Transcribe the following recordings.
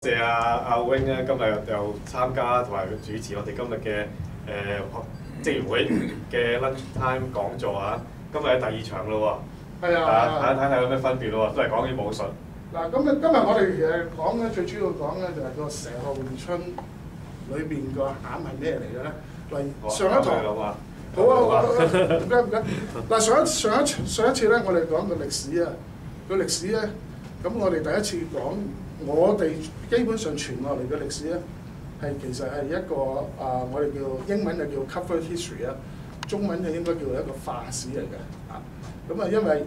謝阿 Wing 咧，今日又參加同埋主持我哋今日嘅職員會嘅 lunch time 講座啊！今日係第2場咯喎，係啊，睇有咩分別咯喎，都係講啲武術。嗱，今日我哋講咧，最主要講咧就係個蛇學詠春裏邊個餡係咩嚟嘅咧？嗱，上一堂好啊，唔該。嗱，上一次咧，我哋講個歷史啊，個歷史咧，咁我哋第一次講，我哋基本上傳落嚟嘅歷史咧，其實係一個我哋叫英文就叫 cover history 啊，中文就應該叫一個化史嚟嘅啊。咁啊，因為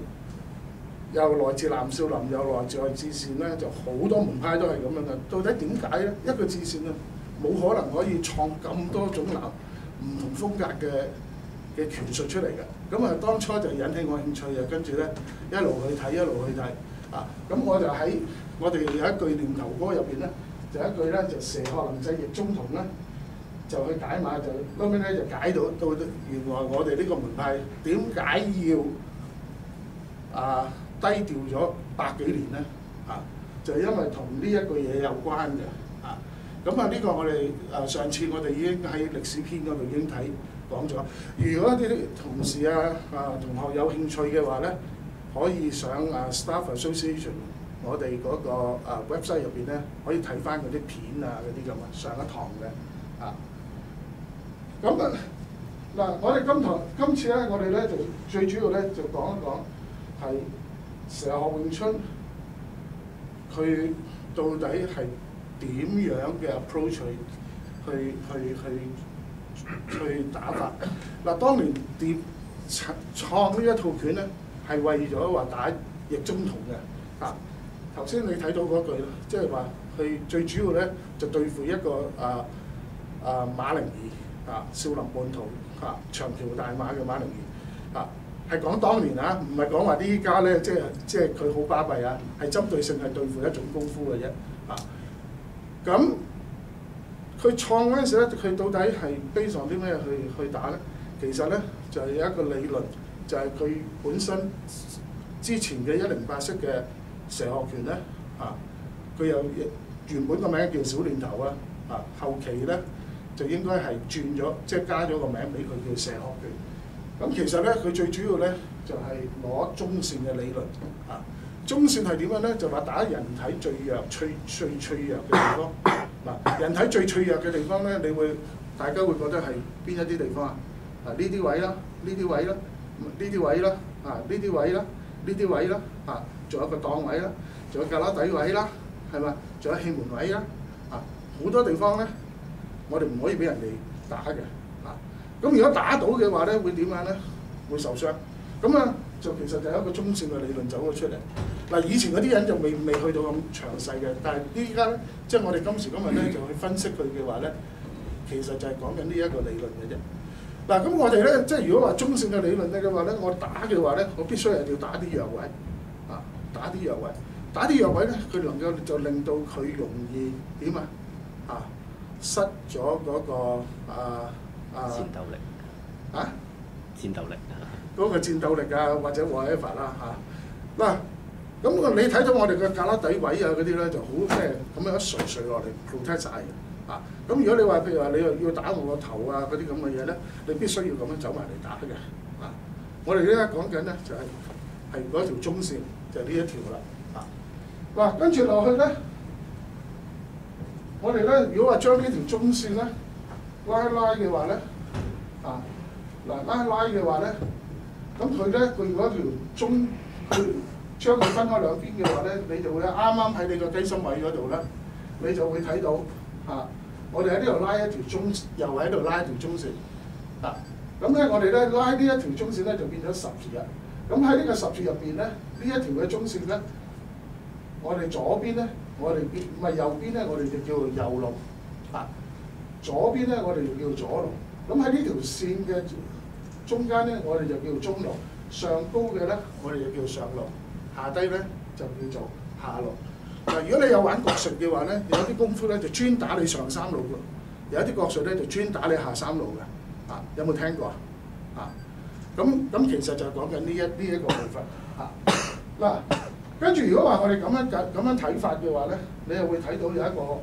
又來自南少林，又來自至善咧，就好多門派都係咁樣嘅。到底點解咧？一個至善啊，冇可能可以創咁多種唔同風格嘅拳術出嚟嘅。咁啊，當初就引起我興趣啊，跟住咧一路去睇啊。咁我就喺我哋有一句念頭歌入邊咧，就一句咧就蛇學能制易中同咧，就去解碼，就後尾咧就解到原來我哋呢個門派點解要低調咗100幾年咧？就係因為同呢一個嘢有關嘅咁呢個我哋上次我哋已經喺歷史篇嗰度已經講咗。如果啲同事同學有興趣嘅話咧，可以上Staff Association 我哋嗰個website 入邊咧，可以睇翻嗰啲片嗰啲咁啊，上一堂嘅咁嗱，我哋今次咧，我哋咧就最主要咧就講一講係蛇學詠春，佢到底係點樣嘅 approach 去打法？嗱，當年創呢一套拳咧，係為咗話打易中同嘅頭先你睇到嗰句啦，即係話佢最主要咧就對付一個馬鈴兒少林半途長橋大馬嘅馬鈴兒係講當年唔係講話呢家咧，即係佢好巴閉係針對性係對付一種功夫嘅啫咁佢創嗰陣時咧，佢到底係 base on啲咩去打咧？其實咧就係有一個理論，就係佢本身之前嘅108式嘅蛇學拳咧佢有原本個名叫小念頭後期咧就應該係轉咗，即係加咗個名俾佢叫蛇學拳。咁其實咧佢最主要咧就係攞中線嘅理論中線係點樣咧？就話打人體最弱、最脆弱嘅地方人體最脆弱嘅地方咧，大家會覺得係邊一啲地方呢啲位啦，呢啲位啦，呢啲位啦呢啲位啦，呢啲位啦仲有個檔位啦，仲有胳肋底位啦，係咪？仲有氣門位啦好多地方咧，我哋唔可以俾人哋打嘅咁如果打到嘅話咧，會點樣咧？會受傷。咁就其實就有一個中線嘅理論走咗出嚟。嗱，以前嗰啲人就未去到咁詳細嘅，但係依家咧，即係我哋今時今日咧就去分析佢嘅話咧，其實就係講緊呢一個理論嘅啫。嗱，咁我哋咧即係如果話中線嘅理論咧嘅話咧，我打嘅話咧，我必須係要打啲弱位打啲弱位，打啲弱位咧，佢能夠就令到佢容易點失咗嗰個戰鬥力戰鬥力嗰個戰鬥力或者 whatever 啦嗱，咁你睇到我哋嘅胳肋底位嗰啲咧就好咩咁樣一垂落嚟 protect 晒嘅咁如果你話譬如話你要打我個頭嗰啲咁嘅嘢咧，你必須要咁樣走埋嚟打嘅我哋而家講緊咧就係嗰條中線，就係呢一條啦嗱，跟住落去咧，我哋咧如果話將呢條中線咧拉嘅話咧拉嘅話咧，咁佢咧佢如果條中佢將佢分開兩邊嘅話咧，你就會啱啱喺你個雞心位嗰度咧，你就會睇到我哋喺呢度拉一條中，又喺度拉一條中線咁咧我哋咧拉呢一條中線咧就變咗十字啦。咁喺呢個十字入邊咧，呢一條嘅中線咧，我哋左邊咧，唔係右邊咧，我哋就叫做右龍左邊咧，我哋就叫左龍。咁喺呢條線嘅中間咧，我哋就叫做中龍；上高嘅咧，我哋就叫上龍；下低咧就叫做下龍。嗱，如果你有玩國術嘅話咧，有啲功夫咧就專打你上三路嘅，有啲國術咧就專打你下三路嘅。有冇聽過咁其實就係講緊呢一個部分嗱。跟住如果話我哋咁樣睇法嘅話咧，你又會睇到有一個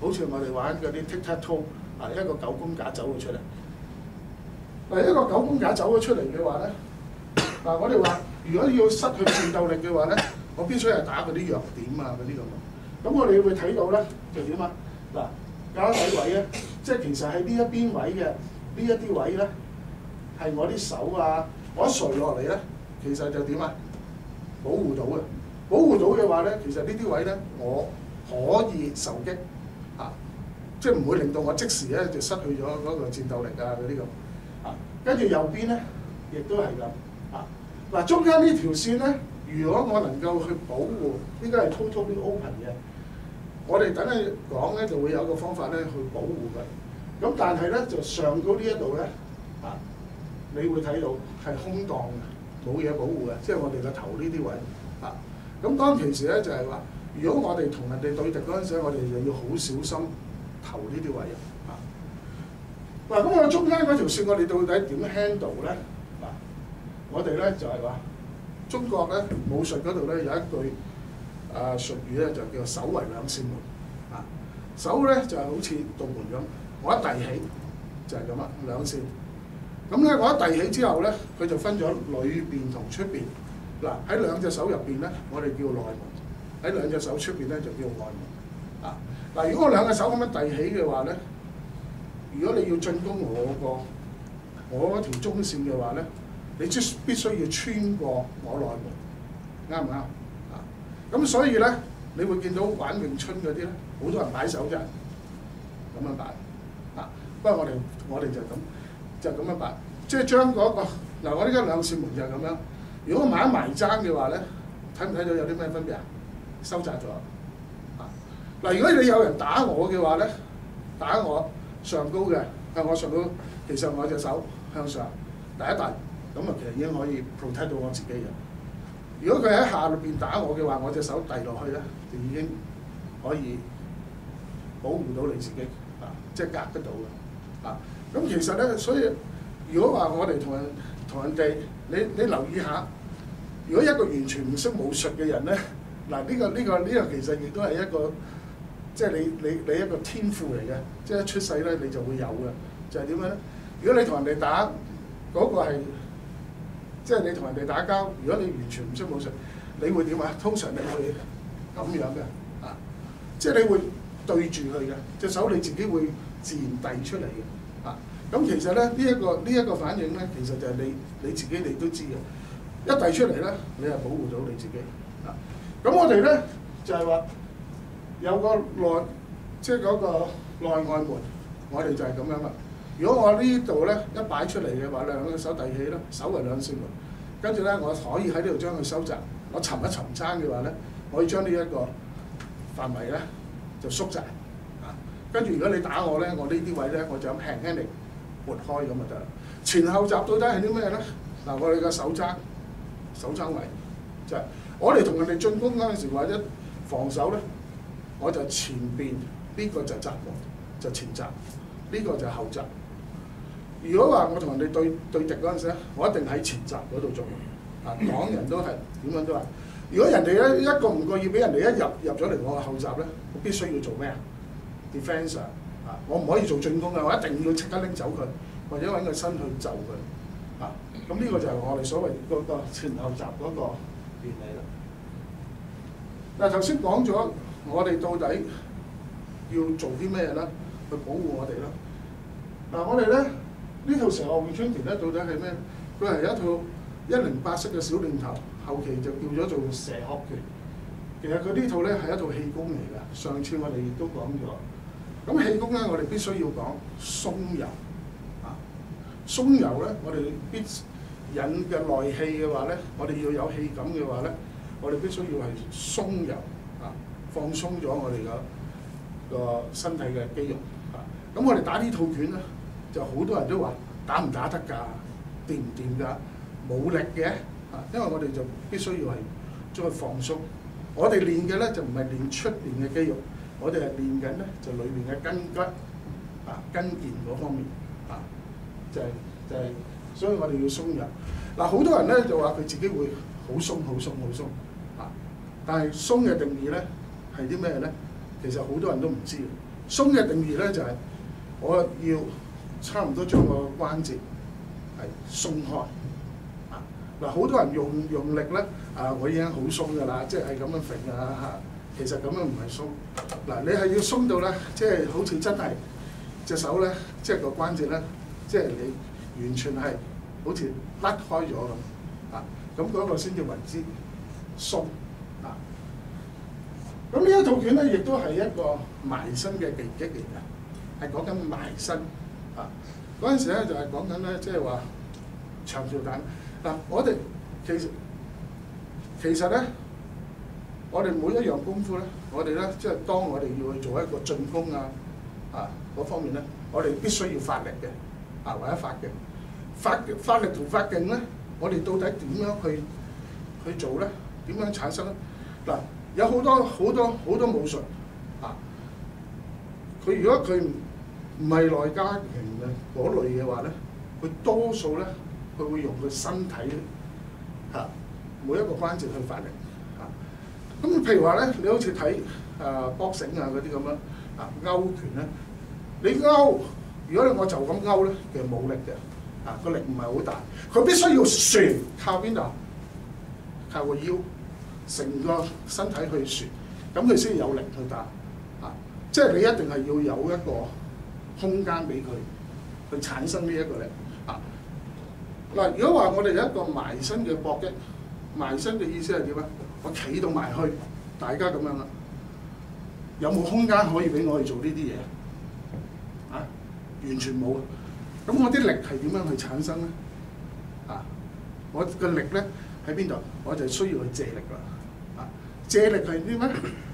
好似我哋玩嗰啲 tic-tac-toe 啊，一個9公架走咗出嚟。嗱，一個9公架走咗出嚟嘅話咧，嗱我哋話如果要失去戰鬥力嘅話咧，我必須係打嗰啲弱點啊嗰啲咁啊。咁我哋會睇到咧就點啊？嗱，架底位咧，即係其實喺呢一邊位嘅呢一啲位咧，係我啲手啊，我一垂落嚟咧，其實就點啊？保護到嘅。保護到嘅話咧，其實呢啲位咧，我可以受擊啊，即係唔會令到我即時咧就失去咗嗰個戰鬥力啊嗰啲咁啊。跟住右邊咧，亦都係咁啊。嗱，中間呢條線咧，如果我能夠去保護，呢個係 totally open 嘅，我哋等佢講咧就會有一個方法咧去保護佢。咁但係咧就上高呢一度咧啊，你會睇到係空檔嘅，冇嘢保護嘅，即係我哋個頭呢啲位啊。咁當其時咧就係話，如果我哋同人哋對敵嗰陣時，我哋就要好小心投呢啲位啊。嗱，咁我中間嗰條線，我哋到底點 handle 咧？嗱，我哋咧就係話，中國咧武術嗰度咧有一句術語咧，就叫做手為兩扇門。啊，手咧就係好似道門咁，我一遞起就係咁啦，兩扇。咁咧我一遞起之後咧，佢就分咗裏邊同出邊。嗱，喺兩隻手入邊咧，我哋叫內門；喺兩隻手出邊咧就叫外門。啊，嗱，如果我兩隻手咁樣遞起嘅話咧，如果你要進攻我嗰條中線嘅話咧，你必須要穿過我內門，啱唔啱？啊，咁所以咧，你會見到玩詠春嗰啲咧，好多人擺手啫，咁樣擺。啊，不過我哋就咁樣擺，即係將嗰個嗱，我呢家兩扇門就係咁樣。如果埋一埋爭嘅話咧，睇唔睇到有啲咩分別啊？收窄咗。啊，嗱，如果你有人打我嘅話咧，打我上高嘅，向我上高，其實我隻手向上第一遞，咁啊其實已經可以 protect 到我自己嘅。如果佢喺下邊打我嘅話，我隻手遞落去咧，就已經可以保護到你自己，啊，即係隔得到嘅。啊，咁其實咧，所以如果話我哋同人哋，你留意下，如果一個完全唔識武術嘅人咧，嗱呢個其實亦都係一個，即係你一個天賦嚟嘅，即係一出世咧你就會有嘅，就係點樣咧？如果你同人哋打嗰個係，即係你同人哋打交，如果你完全唔識武術，你會點啊？通常你會咁樣嘅，啊，即係你會對住佢嘅，隻手你自己會自然遞出嚟嘅，啊。咁其實咧呢一個反應咧，其實就係你自己你都知嘅。一遞出嚟咧，你係保護到你自己。啊，咁我哋咧就係話有個內，即係嗰個內外門，我哋就係咁樣啦。如果我呢度咧一擺出嚟嘅話，兩個手遞起啦，手為兩扇門，跟住咧我可以喺呢度將佢收窄。我沉一沉爭嘅話咧，我可以將呢一個範圍咧就縮窄。啊，跟住如果你打我咧，我呢啲位咧我就咁輕輕地撥開咁就得啦。前後閘到底係啲咩咧？嗱，我哋嘅手踭位就係、是、我哋同人哋進攻嗰陣時或者防守咧，我就前邊呢個就閘門，就前閘，呢個就後閘。如果話我同人哋對敵嗰陣時咧，我一定喺前閘嗰度做。啊，擋人都係點樣都係。如果人哋咧一個唔覺意俾人哋一入咗嚟我嘅後閘咧，我必須要做咩啊 ？defence 啊，我唔可以做進攻嘅，我一定要即刻拎走佢，或者揾個身去就佢。啊，咁呢個就係我哋所謂嗰個前後閘嗰個原理啦。嗱，頭先講咗我哋到底要做啲咩啦，去保護我哋啦。嗱，我哋咧呢套蛇學詠春拳咧，到底係咩？佢係一套108式嘅小練頭，後期就叫咗做蛇學拳。其實佢呢套咧係一套氣功嚟㗎。上次我哋亦都講咗。咁氣功咧，我哋必須要講鬆柔。啊，鬆柔咧，我哋必引嘅內氣嘅話咧，我哋要有氣感嘅話咧，我哋必須要係鬆柔啊，放鬆咗我哋個身體嘅肌肉啊。咁我哋打呢套拳咧，就好多人都話打唔打得㗎，掂唔掂㗎？冇力嘅啊，因為我哋就必須要係將佢放鬆。我哋練嘅咧就唔係練出邊嘅肌肉，我哋係練緊咧就裏面嘅筋骨啊、筋腱嗰方面啊，就係、所以我哋要鬆柔。嗱，好多人咧就話佢自己會好鬆啊，但係鬆嘅定義咧係啲咩咧？其實好多人都唔知。鬆嘅定義咧就係我要差唔多將個關節係鬆開。啊嗱，好多人用力咧我已經好鬆㗎啦，即係咁樣揈啊。其實咁樣唔係鬆。嗱，你係要鬆到咧，即係好似真係隻手咧，即係個關節咧，即係你完全係好似甩開咗咁。咁嗰個先至為之鬆。咁呢一套拳咧，亦都係一個埋身嘅技擊嚟嘅，係講緊埋身。嗰陣時咧就係講緊咧，即係話長條彈。嗱，我哋其實咧，我哋每一樣功夫咧，我哋咧即係當我哋要去做一個進攻嗰方面咧，我哋必須要發力嘅或者發勁。發力同發勁咧，我哋到底點樣去做咧？點樣產生咧？嗱，有好多武術佢如果佢唔係內家拳嘅嗰類嘅話咧，佢多數咧佢會用佢身體每一個關節去發力咁譬如話咧，你好似睇boxing嗰啲咁樣勾拳咧，你勾如果我就咁勾咧，其實冇力嘅個力唔係好大，佢必須要旋靠邊度？靠個腰，成個身體去旋，咁佢先有力去打即係你一定係要有一個空間俾佢去產生呢一個力嗱，如果話我哋有一個埋身嘅搏擊，埋身嘅意思係點啊？我企到埋去，大家咁樣啦，有冇空間可以俾我去做呢啲嘢完全冇。咁我啲力係點樣去產生咧？我嘅力咧喺邊度？我就需要去借力啦。借力係啲咩？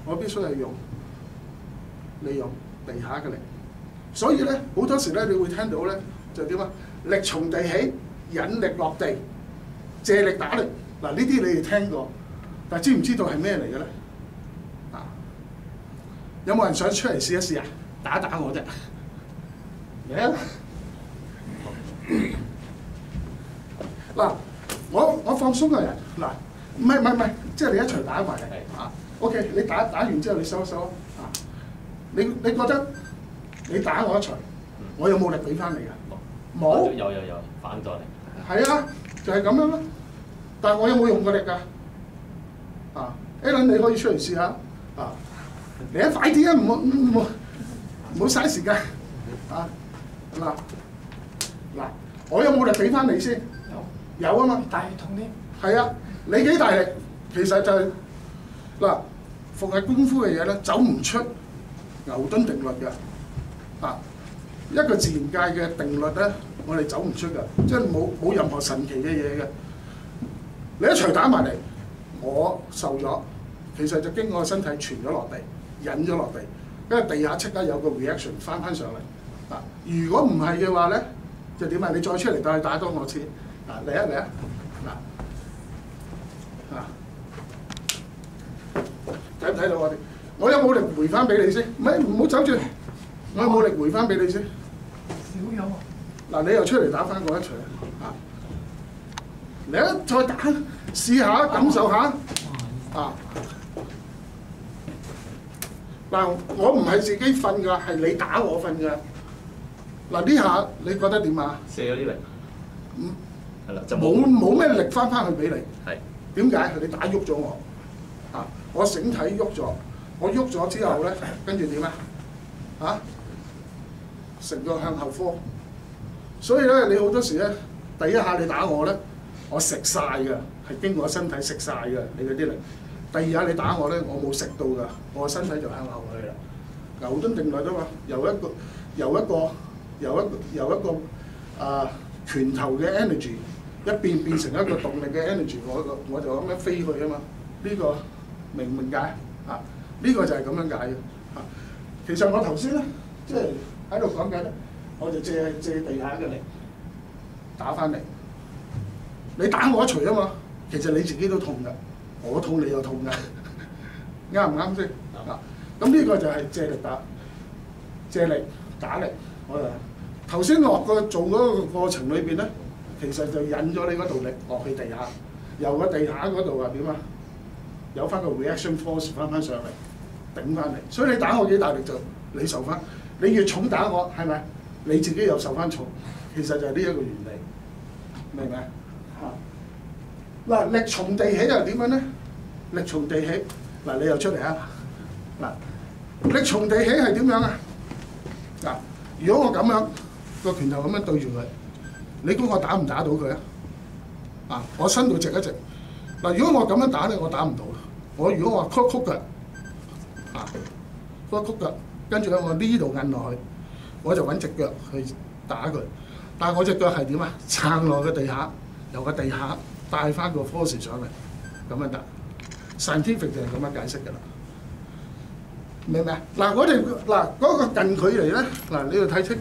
我必須係利用地下嘅力。所以咧，好多時咧，你會聽到咧就點啊？力從地起，引力落地，借力打力。嗱，呢啲你哋聽過，但係知唔知道係咩嚟嘅咧？有冇人想出嚟試一試啊？打我啫！嚟嗱，我放鬆個人嗱，唔係，即係你一齊打埋嚟OK， 你打完之後你收一收你覺得你打我一錘，我有冇力俾翻你㗎？冇。有反咗力。係啊，就係咁樣啦。但係我有冇用過力㗎？Alan 你可以出嚟試下嚟啊！快啲啊！唔好嘥時間嗱，我有冇力俾翻你先？有啊嘛。大力痛啲。係啊，你幾大力？其實就係逢係功夫嘅嘢咧，走唔出牛頓定律嘅一個自然界嘅定律咧，我哋走唔出㗎，即係冇任何神奇嘅嘢嘅。你一錘打埋嚟，我受咗，其實就經過身體傳咗落地，引咗落地，因為地下即刻有個 reaction 翻上嚟如果唔係嘅話咧，就點啊？你再出嚟打多我次嚟啊！睇唔睇到我哋？我有冇力回翻俾你先？唔好走住，我有冇力回翻俾你先？少有你又出嚟打翻嗰一錘嚟啊！再打，試下感受下我唔係自己瞓㗎，係你打我瞓㗎。呢下你覺得點啊？卸咗啲力。係啦，就冇咩力翻去俾你。係。點解？你打喐咗我我繩體喐咗，我喐咗之後咧，跟住點成個向後科。所以咧，你好多時咧，第一下你打我咧，我食晒㗎，係經過身體食晒㗎，你嗰啲力。第二下你打我咧，我冇食到㗎，我身體就向後去啦。牛頓定律啊嘛，由一個拳頭嘅 energy 變成一個動力嘅 energy， 我就咁樣飛去啊嘛。呢個明唔明解呢個就係咁樣解嘅其實我頭先咧，即係喺度講緊咧，我就借地下嘅力打翻嚟。你打我一錘啊嘛，其實你自己都痛㗎，我痛你又痛㗎，啱唔啱先？咁呢個就係借力打力。我就頭先做嗰個過程裏邊咧，其實就引咗你嗰度力落去地下，由個地下嗰度點有翻個 reaction force 翻上嚟頂翻嚟。所以你打我幾大力就你受翻，你越重打我係咪？你自己又受翻重，其實就係呢一個原理，明唔明啊？嗱，力從地起又點樣咧？力從地起，嗱你又出嚟啊！嗱，力從地起係點樣啊？嗱，如果我咁樣個拳頭咁樣對住佢，你估我打唔打到佢啊？啊，我伸到直一直。嗱，如果我咁樣打咧，我打唔到。我如果我曲腳，啊，曲腳，跟住咧我呢度摁落去，我就揾隻腳去打佢。但係我隻腳係點啊？撐落個地下，由個地下帶翻個 force 上嚟，咁樣得。scientific 就係咁樣解釋㗎啦。明唔明啊？嗱，我哋嗱嗰個近距離咧，嗱你要睇清，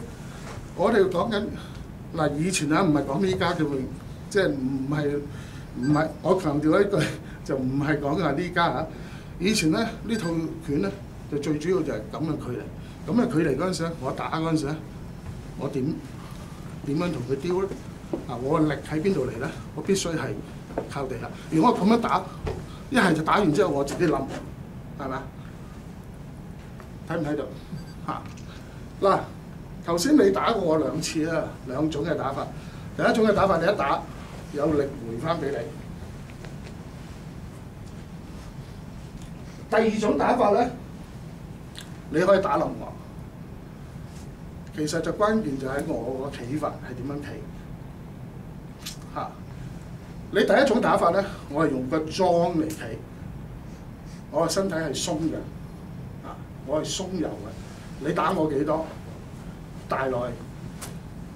我哋講緊嗱以前啊，唔係講依家嘅，即係唔係，我強調一句就唔係講緊呢家啊。以前咧呢套拳咧就最主要就係咁嘅距離，咁嘅距離嗰陣時咧，我打嗰陣時咧，我點樣同佢丟咧？啊，我嘅力喺邊度嚟咧？我必須係靠地下。如果我咁樣打，一係就打完之後我自己冧，係咪？睇唔睇到？嚇！嗱，頭先你打過我2次啦，兩種嘅打法。第一種嘅打法，你一打有力回翻俾你。第二種打法咧，你可以打冧我。其實就關鍵就喺我個企法係點樣企。嚇！你第一種打法咧，我係用個樁嚟企，我個身體係鬆嘅。我係鬆柔嘅，你打我幾多大內？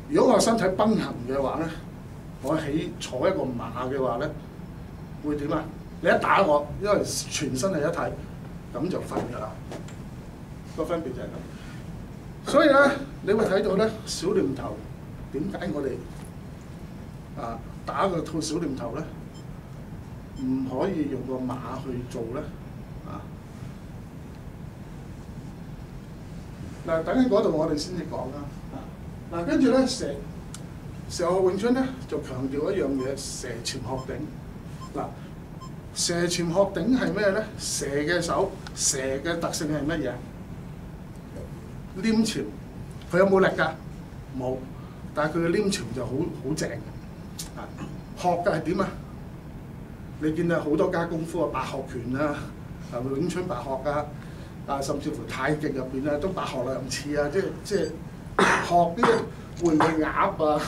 如果我身體崩行嘅話咧，我坐一個馬嘅話咧，會點啊？你一打我，因為全身係一體，咁就瞓㗎啦。個分別就係咁。所以咧，你會睇到咧，小念頭點解我哋打個套小念頭咧，唔可以用個馬去做咧？嗱，等喺嗰度我哋先至講啦。嗱，跟住咧蛇學詠春咧就強調一樣嘢，蛇潛鶴頂。嗱，蛇潛鶴頂係咩咧？蛇嘅手，蛇嘅特性係乜嘢？黏潛，佢有冇力㗎？冇，但係佢嘅黏潛就好正嘅。啊，學嘅係點啊？你見到好多家功夫啊，白鶴拳啊，詠春白鶴啊。甚至乎太極入邊咧都白鶴2次啊！即係學啲會唔會鴨啊、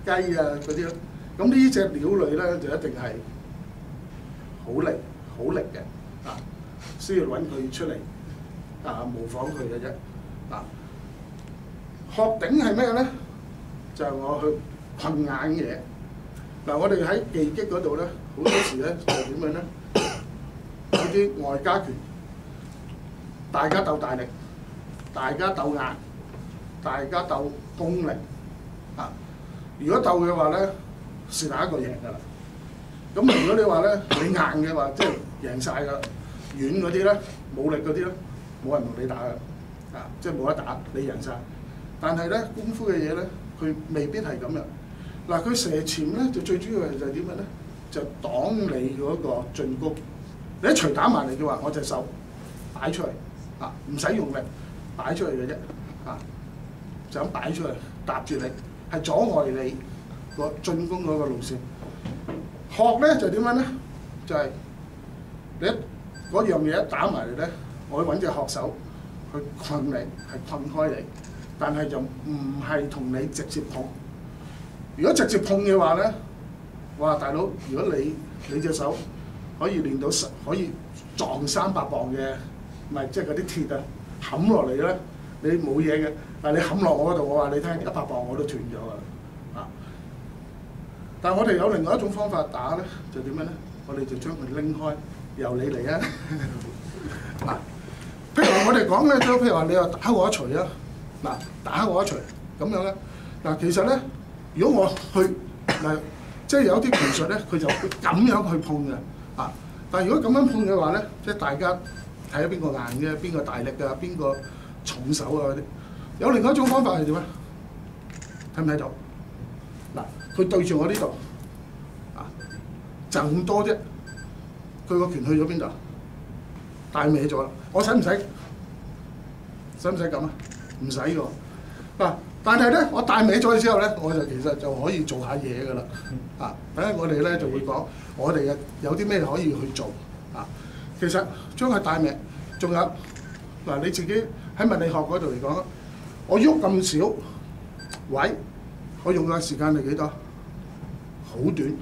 雞啊嗰啲咯。咁呢隻鳥類咧就一定係好力嘅需要揾佢出嚟模仿佢嘅啫。鶴頂係咩咧？就係我去困硬嘢。我哋喺技擊嗰度咧，好多時咧就點樣咧？有啲外家拳。大家鬥大力，大家鬥硬，大家鬥功力如果鬥嘅話咧，是哪一個贏㗎啦？咁如果你話咧你硬嘅話，即係贏晒㗎啦。軟嗰啲咧，冇力嗰啲咧，冇人同你打㗎即係冇得打，你贏晒。但係咧功夫嘅嘢咧，佢未必係咁樣。佢蛇潛咧就最主要係就係點樣咧？就擋你嗰個進攻。你一錘打埋嚟嘅話，我隻手擺出嚟。唔使用力，擺出嚟嘅啫，就咁擺出嚟搭住你，係阻礙你個進攻嗰個路線。學咧就點樣咧？就係、你嗰樣嘢一打埋嚟咧，我揾隻學手去困你，係困開你，但係就唔係同你直接碰。如果直接碰嘅話咧，哇大佬，如果你隻手可以練到可以撞300磅嘅。咪即係嗰啲鐵冚落嚟咧，你冇嘢嘅。但係你冚落我嗰度，我話你聽，100磅我都斷咗㗎。但係我哋有另外一種方法打咧，就點樣咧？我哋就將佢拎開，由你嚟啊！譬如話我哋講咧，譬如話你又打我一錘啊，打我一錘咁樣咧。其實咧，如果我去即係有啲拳術咧，佢就會咁樣去碰嘅。但係如果咁樣碰嘅話咧，即係大家。睇下邊個硬嘅，邊個大力㗎，邊個重手啊嗰啲。有另外一種方法係點啊？睇唔睇到？佢對住我呢度就咁多啫。佢個拳去咗邊度？帶歪咗啦！我使唔使咁啊？唔使㗎嗱，但係咧，我帶歪咗之後咧，我就其實就可以做下嘢㗎啦。啊，等陣我哋咧就會講我哋嘅有啲咩可以去做啊。其實將佢帶歪，仲有嗱你自己喺物理學嗰度嚟講，我喐咁少位，我用嘅時間係幾多？好短，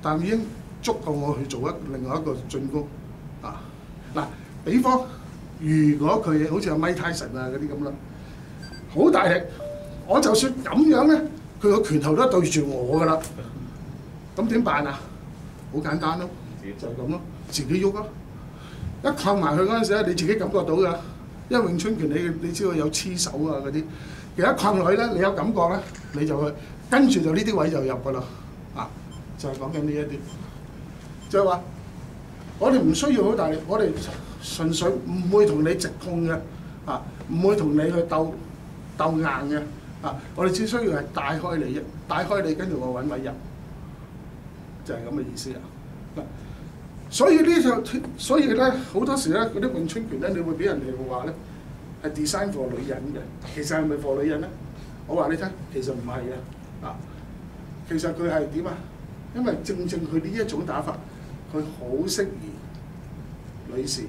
但已經足夠我去做另外一個進攻啊！嗱，比方如果佢好似阿麥泰臣啊嗰啲咁啦，好大力，我就算咁樣咧，佢個拳頭都對住我㗎啦，咁點辦啊？好簡單咯，就係咁咯，自己喐咯。一困埋去嗰陣時咧，你自己感覺到㗎，因為詠春拳你知道有黐手啊嗰啲，其實一困落去咧，你有感覺咧，你就去跟住就呢啲位就入㗎啦。啊，就係講緊呢一啲，就係話我哋唔需要好大力，我哋純粹唔會同你直控嘅，啊，唔會同你去鬥硬嘅，啊，我哋只需要係帶開你啫，帶開你跟住我揾位入，就係咁嘅意思啦。所以咧好多時咧嗰啲詠春拳咧，你會俾人哋話咧係 design for 女人嘅，其實係咪 for 女人咧？我話你聽，其實唔係嘅，啊。其實佢係點啊？因為正佢呢一種打法，佢好適宜女士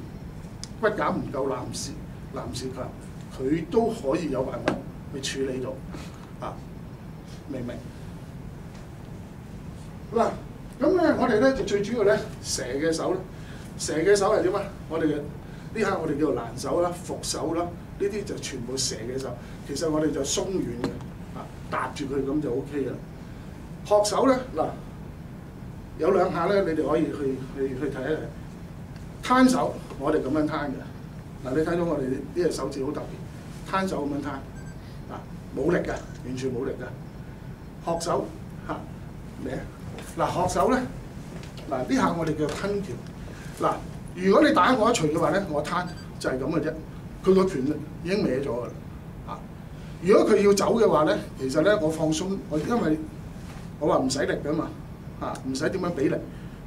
骨架唔夠男士強，佢都可以有辦法去處理到啊！明唔明？嗱，咁咧我哋咧就最主要咧蛇嘅手咧，蛇嘅手係點啊？我哋嘅呢下我哋叫做攔手啦、伏手啦，呢啲就全部蛇嘅手。其實我哋就鬆軟嘅，啊，搭住佢咁就 O K 啦。學手咧嗱，有兩下咧，你哋可以去睇一睇。攤手，我哋咁樣攤嘅。嗱，你睇到我哋呢隻手指好特別，攤手咁樣攤，嗱冇力嘅，完全冇力嘅。學手嚇咩？嗱學手咧，嗱呢下我哋叫吞橋。嗱，如果你打我一錘嘅話咧，我攤就係咁嘅啫。佢個拳已經歪咗㗎啦。啊，如果佢要走嘅話咧，其實咧我放鬆，因為我話唔使力㗎嘛，嚇唔使點樣俾力，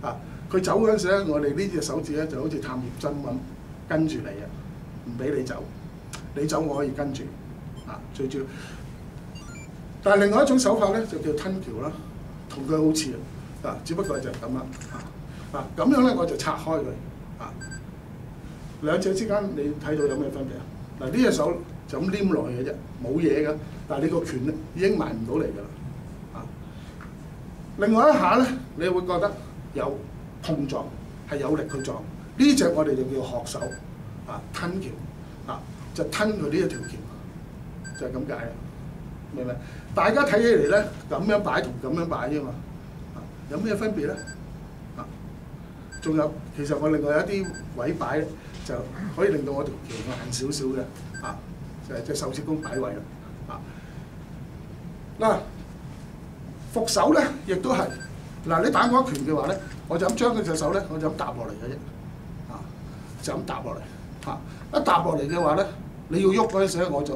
啊佢走嗰陣時咧，我哋呢隻手指咧就好似探熱針咁跟住你啊，唔俾你走，你走我可以跟住，啊最主要。但係另外一種手法咧就叫吞橋啦，同佢好似啊，只不過就係咁啦，啊咁樣咧我就拆開佢，啊兩者之間你睇到有咩分別啊？嗱呢隻手就咁黏落去嘅啫，冇嘢㗎，但係你個拳咧已經埋唔到嚟㗎啦。另外一下咧，你會覺得有碰撞，係有力去撞。呢隻我哋就叫學手，啊吞橋，啊就吞佢呢一條橋，就係咁解啦。明唔明？大家睇起嚟咧，咁樣擺同咁樣擺啫嘛，啊有咩分別咧？啊，仲有其實我另外有一啲位擺咧，就可以令到我條橋硬少少嘅，啊就係隻手指公擺位啦，啊嗱。伏手咧，亦都係嗱，你打我一拳嘅話咧，我就咁將佢隻手咧，我就咁搭落嚟嘅啫，啊，就咁搭落嚟，嚇，一搭落嚟嘅話咧，你要喐嗰陣時咧，我就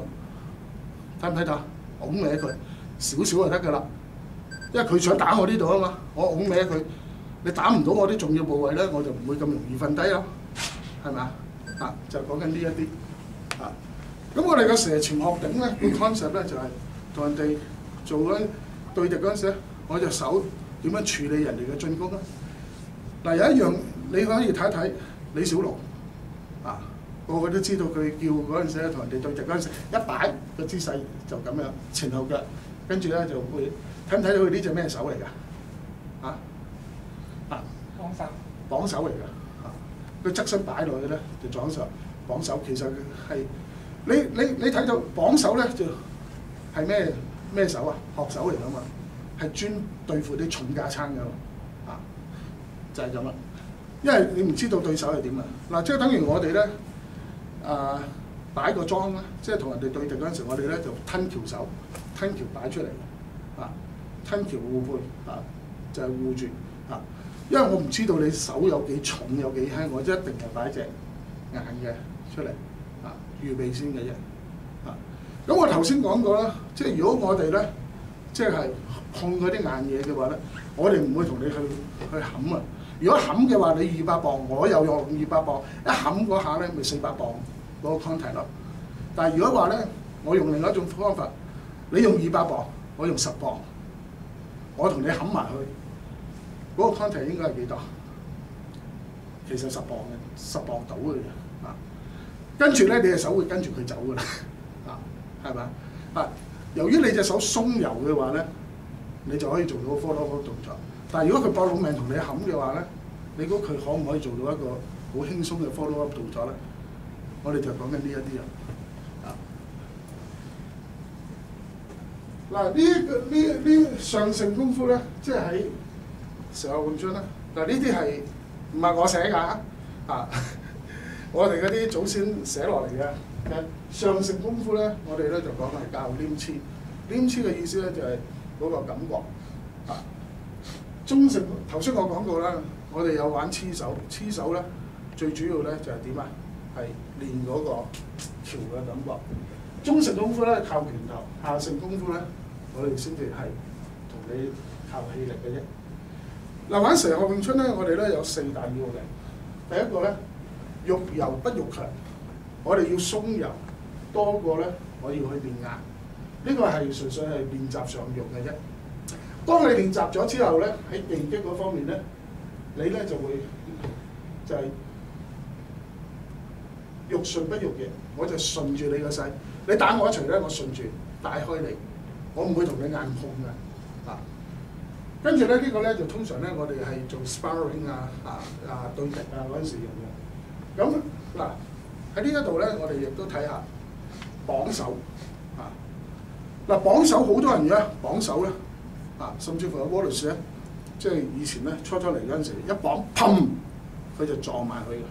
睇唔睇到？拱歪佢少少就得㗎啦，因為佢想打我呢度啊嘛，我拱歪佢，你打唔到我啲重要部位咧，我就唔會咁容易瞓低咯，係咪啊？啊，就講緊呢一啲，啊，咁我哋嘅蛇潛鶴頂咧，個 concept 咧就係同人哋做緊對敵嗰陣時咧，我隻手點樣處理人哋嘅進攻咧？嗱有一樣你可以睇一睇李小龍，啊個個都知道佢叫嗰陣時咧，同人哋對敵嗰陣時，一擺個姿勢就咁樣前後腳，跟住咧就會睇唔睇到佢呢隻咩手嚟㗎？啊啊綁手嚟㗎，啊佢側身擺落去咧就綁手，其實係你睇到綁手咧就係咩手啊？學手嚟㗎嘛，係專對付啲重架撐㗎嘛，啊，就係咁啦。因為你唔知道對手係點啊。嗱，即係等於我哋咧，擺個樁啦，即係同人哋對敵嗰陣時，我哋咧就吞橋手，吞橋擺出嚟，啊，吞橋護背，啊，就係護住，啊，因為我唔知道你手有幾重有幾輕，我一定係擺隻硬嘅出嚟，啊，預備先嘅啫。咁我頭先講過啦，即係如果我哋咧，即係碰嗰啲硬嘢嘅話咧，我哋唔會同你去冚啊，如果冚嘅話，你200磅，我又用200磅，一冚嗰下咧，咪400磅嗰個 contact 咯。但係如果話咧，我用另一種方法，你用200磅，我用10磅，我同你冚埋去，嗰個 contact 應該係幾多？其實10磅嘅，10磅到嘅啫。啊，跟住咧，你隻手會跟住佢走㗎啦。啊，係咪啊？由於你隻手鬆柔嘅話咧，你就可以做到 follow up 動作。但係如果佢搏老命同你冚嘅話咧，你估佢可唔可以做到一個好輕鬆嘅 follow up 動作咧？我哋就講緊呢一啲人。啊，嗱呢上乘功夫咧，即係喺時候詠春啦。嗱呢啲係唔係我寫㗎？啊，我哋嗰啲祖先寫落嚟嘅。上乘功夫咧，我哋咧就講係教黏黐。黏黐嘅意思咧就係嗰個感覺。啊，中乘頭先我講過啦，我哋有玩黐手，黐手咧最主要咧就係點啊？係練嗰個橋嘅感覺。中乘功夫咧靠拳頭，下乘功夫咧我哋先至係同你靠氣力嘅啫。嗱，玩蛇學詠春咧，我哋咧有4大要領。第一個咧，欲柔不欲強，我哋要鬆柔多過咧，我要去練硬。呢個係純粹係練習上用嘅啫。當你練習咗之後咧，喺技擊嗰方面咧，你咧就會就係欲順不欲逆，我就順住你個勢。你打我一錘咧，我順住帶開你，我唔會同你硬碰嘅。啊，跟住咧呢個咧就通常咧我哋係做 sparring 對敵嗰陣時用嘅。咁嗱喺呢一度咧，我哋亦都睇下綁手。嗱，綁手好多人嘅綁手咧，甚至乎有 Wallace 咧，即係以前咧初嚟嗰陣時，一綁砰，佢就撞埋去嘅。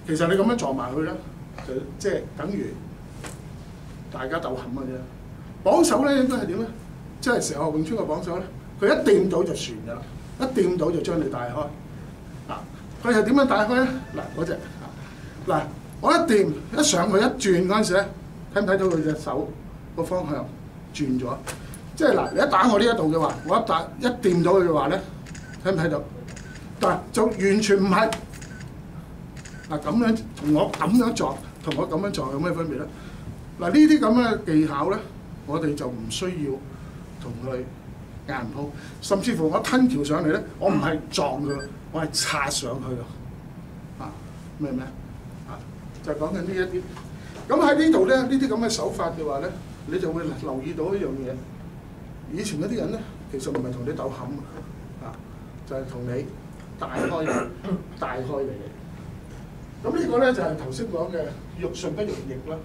其實你咁樣撞埋去咧，就即係等於大家鬥冚嘅啫。綁手咧應該係點咧？即係蛇學詠春嘅綁手咧，佢一掂到就傳㗎啦，一掂到就將你帶開。佢係點樣帶開咧？嗱，嗰隻嗱，我一掂一上去一轉嗰陣時咧，睇唔睇到佢隻手個方向轉咗？即係嗱，你一打我呢一度嘅話，我一掂到佢嘅話咧，睇唔睇到？但就完全唔係嗱，咁樣同我咁樣撞，同我咁樣撞有咩分別咧？嗱，呢啲咁嘅技巧咧，我哋就唔需要同佢硬鋪，甚至乎我吞橋上嚟咧，我唔係撞佢，我係插上去啊！明唔明啊？就講緊呢一啲。咁喺呢度咧，呢啲咁嘅手法嘅話咧，你就會留意到一樣嘢。以前嗰啲人咧，其實唔係同你鬥冚就係同你帶開你。咁呢個咧就係頭先講嘅欲順不欲逆啦。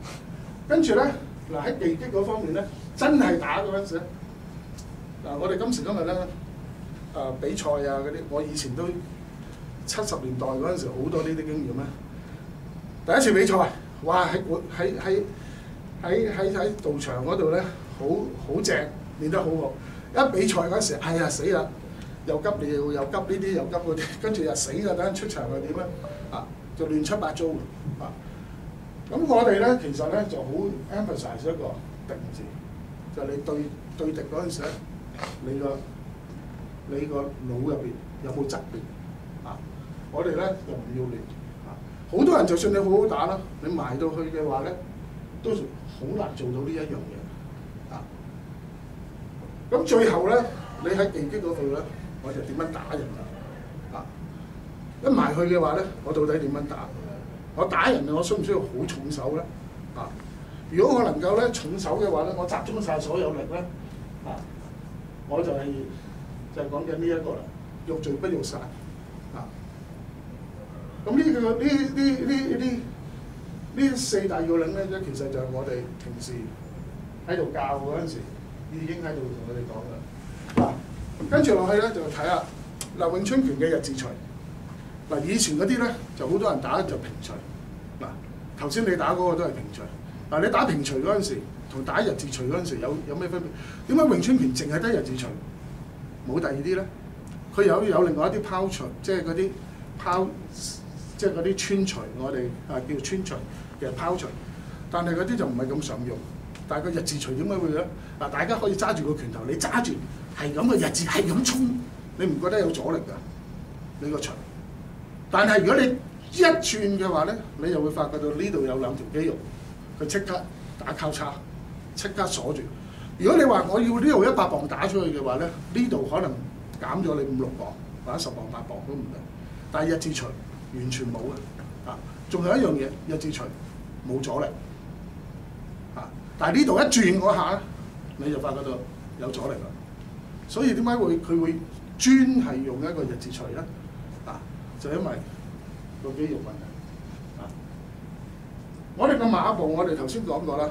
跟住咧，嗱喺技擊嗰方面咧，真係打嗰陣時咧，嗱我哋今時今日咧，比賽啊嗰啲，我以前都70年代嗰陣時好多呢啲經驗啦。第一次比賽，哇喺道場嗰度咧，好正，練得好好。一比賽嗰時，哎呀死啦！又急尿又急呢啲又急嗰啲，跟住又死啦！等陣出場又點咧？就亂七八糟咁我哋咧其實咧就好 emphasize 一個定字，就係你對敵嗰陣時咧，你個腦入邊有冇疾病我哋咧就唔要亂好多人就算你好好打啦，你埋到去嘅話咧，都好難做到呢一樣嘢咁最後咧，你喺技擊嗰度咧，我就點樣打人一埋去嘅話咧，我到底點樣打？我打人我需唔需要好重手咧？如果我能夠咧重手嘅話咧，我集中晒所有力咧，我就係講緊呢一個啦，欲聚不欲散咁呢4大要領咧，其實就係我哋平時喺度教嗰陣時已經喺度同佢哋講㗎。跟住落去咧就睇下詠春拳嘅日字捶。以前嗰啲咧就好多人打就平捶。頭先你打嗰個都係平捶。你打平捶嗰陣時同打日字捶嗰陣時有咩分別？點解詠春拳淨係得日字捶，冇第二啲咧？佢有另外一啲拋捶，即係嗰啲即係嗰啲穿捶，我哋叫穿捶嘅拋捶。但係嗰啲就唔係咁常用。但係個日字捶點解會咧？大家可以揸住個拳頭，你揸住係咁嘅日字係咁衝，你唔覺得有阻力㗎？你個錘。但係如果你一轉嘅話咧，你就會發覺到呢度有兩條肌肉，佢即刻打交叉，即刻鎖住。如果你話我要呢度100磅打出去嘅話咧，呢度可能減咗你5、6磅或者10磅、8磅都唔定。但係一支錘完全冇嘅，啊！仲有一樣嘢，一支錘冇阻力，啊！但係呢度一轉嗰下咧，你就發覺到有阻力啦。所以點解佢會專係用一個日字錘咧？啊，就因為個肌肉問題。啊，我哋個馬步我哋頭先講過啦，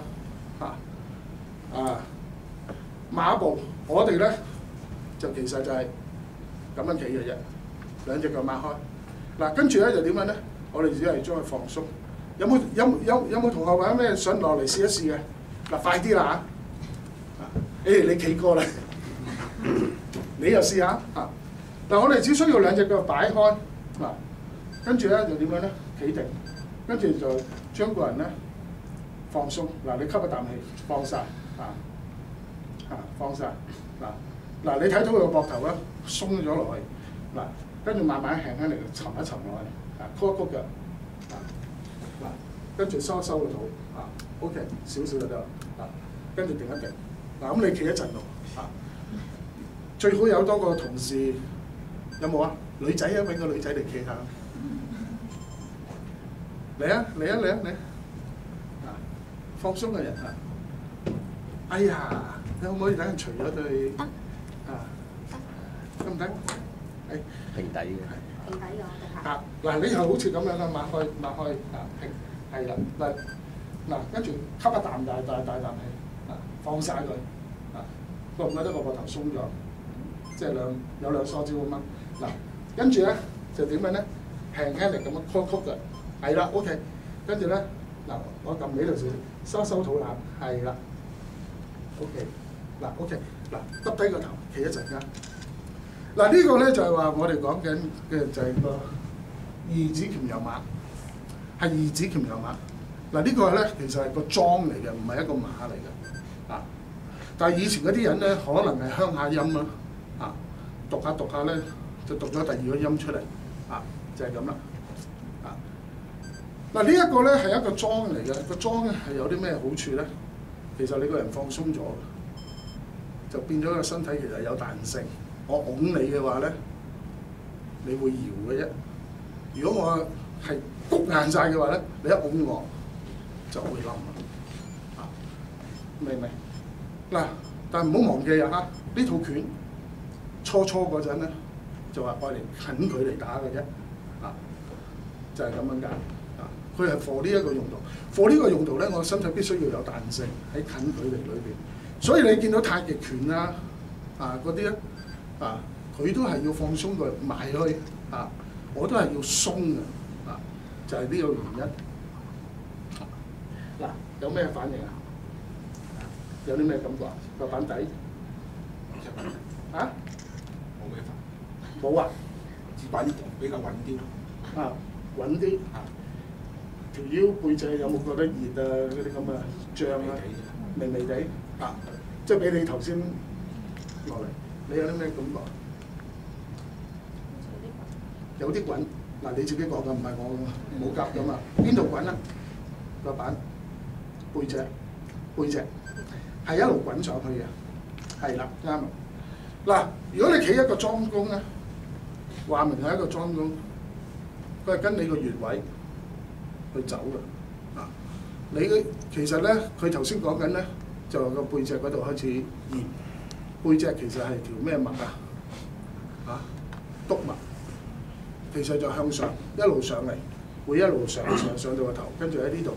馬步我哋咧就其實就係咁樣企嘅啫，兩隻腳擘開。嗱，跟住咧就點樣咧？我哋只係將佢放鬆。有冇同學話咩想落嚟試一試嘅？嗱，快啲啦嚇！你企過啦，你又試下嚇。嗱，我哋只需要兩隻腳擺開嗱，跟住咧就點樣咧？企定，跟住就將個人咧放鬆。嗱，你吸一啖氣，放晒放晒。嗱，你睇到佢個膊頭咧鬆咗落去，嗱，跟住慢慢輕輕嚟沉一沉落去，曲一曲腳，跟住收一收個肚，OK， 少少就得啦，跟住定一定，咁你企一陣度，最好有多個同事，有冇啊？女仔揾個女仔嚟企下，嚟啊！放鬆嘅人啊！哎呀，你可唔可以等佢除咗對得唔得？平底嘅。平底嘅我哋嗱，你又好似咁樣啦，擘開平，係啦，嗱，跟住吸一啖大啖氣，放晒佢，覺唔覺得個膊頭鬆咗？即係有兩梳蕉咁樣。嗱，跟住咧就點樣咧？輕輕力咁樣曲嘅，係啦 ，OK。跟住咧，嗱，我撳你度先，收肚腩，係啦 ，OK。嗱 ，OK， 嗱，耷低個頭，企一陣間。嗱，呢個咧就係話我哋講緊嘅就係個二指鉗右馬，係二指鉗右馬。嗱，呢個咧其實係個樁嚟嘅，唔係一個馬嚟嘅。但係以前嗰啲人咧，可能係鄉下音啦，讀下咧就讀咗第二個音出嚟，就係咁啦。嗱，呢一個咧係一個樁嚟嘅，個樁咧係有啲咩好處咧？其實你個人放鬆咗，就變咗個身體其實有彈性。我拱你嘅話咧，你會搖嘅啫。如果我係谷硬晒嘅話咧，你一拱我就會冧啦。明唔明？嗱，但係唔好忘記啊！呢套拳初嗰陣咧就話愛嚟近距離打嘅啫，就係咁樣解。佢係 for 呢一個用途 ，for 呢個用途咧，我身體必須要有彈性喺近距離裏邊。所以你見到太極拳啊嗰啲咧佢都係要放鬆佢埋去我都係要鬆嘅就係呢個原因。嗱，有咩反應啊？有啲咩感覺啊？個板底冇咩煩，冇啊，比較穩啲穩啲條腰背脊有冇覺得熱啊？嗰啲咁嘅脹啊，微微地即係俾你頭先落嚟，你有啲咩感覺？有啲滾嗱，你自己講㗎，唔係我冇夾㗎嘛。邊度滾啊？個板背脊係一路滾上去嘅，係啦，啱啊。嗱，如果你企一個樁弓咧，話明係一個樁弓，佢係跟你個穴位去走嘅。你其實咧，佢頭先講緊咧，就個背脊嗰度開始熱。背脊其實係條咩脈啊？督脈。其實就向上一路上嚟，會一路上到個頭，跟住喺呢度，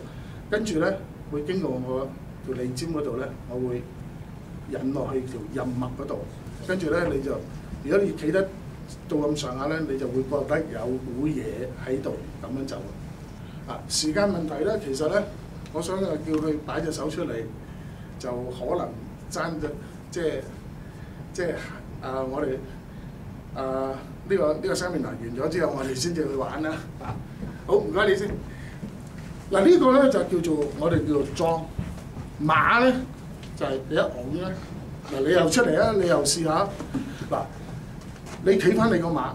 跟住咧會經過我條脷尖嗰度咧，我會引落去條任脈嗰度，跟住咧你就，如果你企得到咁上下咧，你就會覺得有股嘢喺度咁樣走。時間問題咧，其實咧，我想叫佢擺隻手出嚟，就可能爭咗，即係我哋呢個 seminar 完咗之後，我哋先至去玩啦。好，唔該你先。嗱，呢個咧就叫做我哋叫做樁。馬咧就係你一拱咧，嗱你又出嚟啊，你又試下。嗱，你企翻你個馬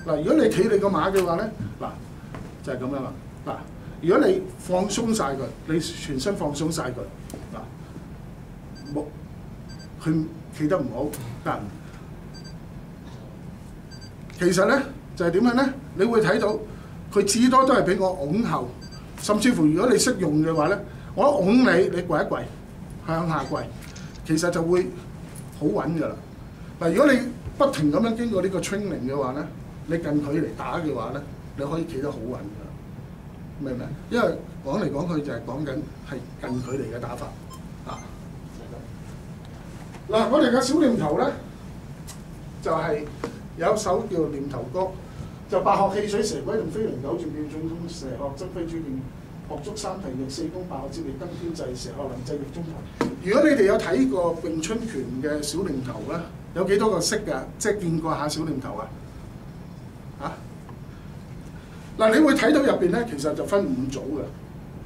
嗱，如果你企你個馬嘅話咧，嗱就係咁樣啦。嗱，如果你放鬆晒佢，你全身放鬆晒佢，嗱冇佢企得唔好，但其實咧就係點樣咧？你會睇到佢至多都係俾我拱後，甚至乎如果你識用嘅話咧，我一拱你，你跪一跪，向下跪，其實就會好穩㗎啦。嗱，如果你不停咁樣經過呢個 training 嘅話咧，你近距離打嘅話咧，你可以企得好穩㗎，明唔明？因為講嚟講去就係講緊係近距離嘅打法啊。嗱，我哋嘅小念頭咧，就係、有一首叫念頭歌，就白鶴戲水蛇龜同飛輪九轉妙進通，蛇鶴爭輝珠劍，學足三提逆四弓，白鶴接力登天際，蛇鶴能制逆中台。如果你哋有睇過詠春拳嘅小念頭咧，有幾多個識㗎？即係見過下小念頭啊？嗱，你會睇到入邊咧，其實就分5組嘅，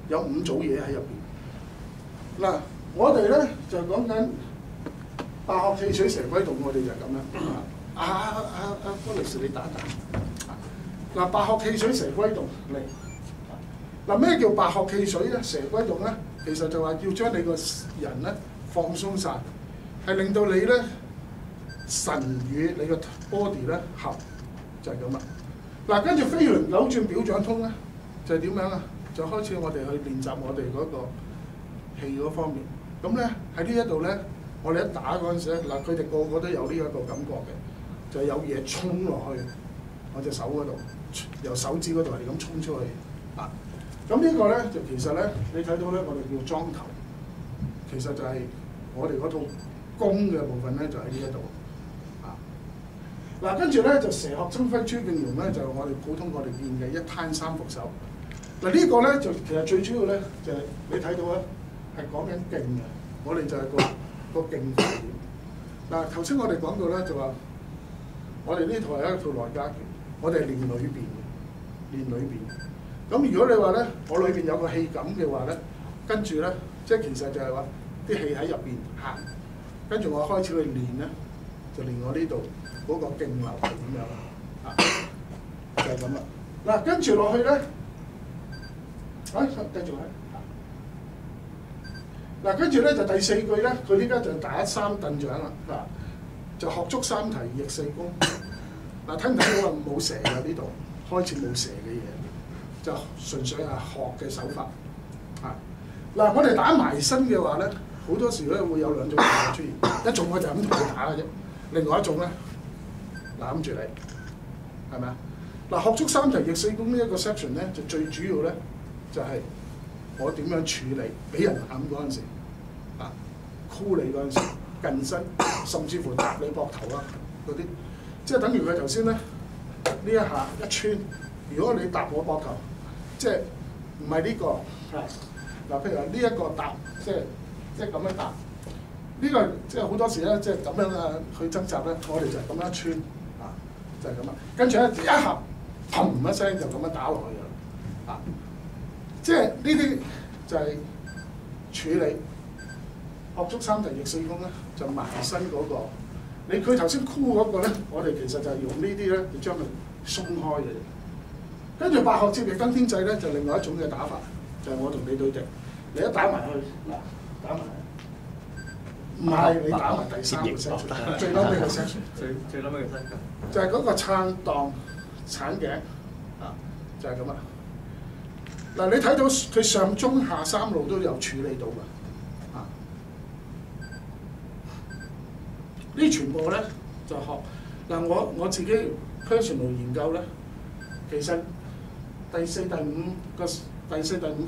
有5組嘢喺入邊。嗱，我哋咧就講緊白鶴戲水蛇龜洞，我哋就咁樣。Boris 你打打。嗱，白鶴戲水蛇龜洞嚟。嗱，咩叫白鶴戲水咧？蛇龜洞咧，其實就話要將你個人咧放鬆晒，係令到你咧神與你個 body 咧合，就係咁啦。嗱，跟住飛輪扭轉表掌通咧，就係點樣啊？就開始我哋去練習我哋嗰個氣嗰方面。咁咧喺呢一度咧，我哋一打嗰陣時咧，嗱佢哋個個都有呢一個感覺嘅，就係有嘢衝落去我隻手嗰度，由手指嗰度係咁衝出去啊！咁呢個咧就其實咧，你睇到咧，我哋叫裝頭，其實就係我哋嗰套弓嘅部分咧，就喺呢一度。嗱，跟住咧就蛇鶴爭輝珠劍容咧，就我哋普通我哋見嘅一攤三伏手。嗱，呢個咧就其實最主要咧就係、你睇到咧係講緊勁嘅，我哋就係個勁概念。嗱，頭先我哋講到咧就話，我哋呢套係一套內家拳，我哋係練裏邊嘅，練裏邊。咁如果你話咧，我裏邊有個氣感嘅話咧，跟住咧即係其實就係話啲氣喺入邊行，跟住我開始去練咧，就練我呢度。嗰個勁流係點樣啊？就係咁啦。嗱，跟住落去咧，繼續喺。嗱，跟住咧就第4句咧，佢呢家就打3躉掌啦。嗱，就學足三提逆四弓。嗱，睇唔睇到啊？冇蛇嘅呢度，開始冇蛇嘅嘢，就純粹係學嘅手法。啊，嗱，我哋打埋身嘅話咧，好多時咧會有2種情況出現，一種我就咁同佢打嘅啫，另外一種咧。攬住你，係咪啊？嗱，學足三提逆四弓呢一個 section 咧，就最主要咧就係、我點樣處理俾人攬嗰陣時，啊，箍你嗰陣時，近身，甚至乎搭你膊頭啊嗰啲，即係等於佢頭先咧呢一下一穿，如果你搭我膊頭，即係唔係呢個啊？嗱，譬如話呢一個搭，即係咁樣搭，呢、個即係好多時咧，即係咁樣啊去掙扎咧，我哋就係咁樣穿。就係咁啊，跟住咧一合，砰一聲就咁樣打落去㗎啦，啊！即係呢啲就係處理學足三提逆四弓咧，就埋身嗰、個。佢頭先箍嗰個咧，我哋其實就係用呢啲咧，就將佢鬆開嘅。跟住白鶴接力登天際咧，就另外一種嘅打法，就係、我同你對敵，你一打埋去嗱，打埋。唔係，你打埋第3個 section， 最嬲尾嘅 section， 最嬲尾嘅 section， 就係嗰個撐檔、鏟頸啊，就係咁啊。嗱，你睇到佢上中下3路都有處理到㗎，啊，呢全部咧就學嗱，我自己 personal 研究咧，其實第4、第5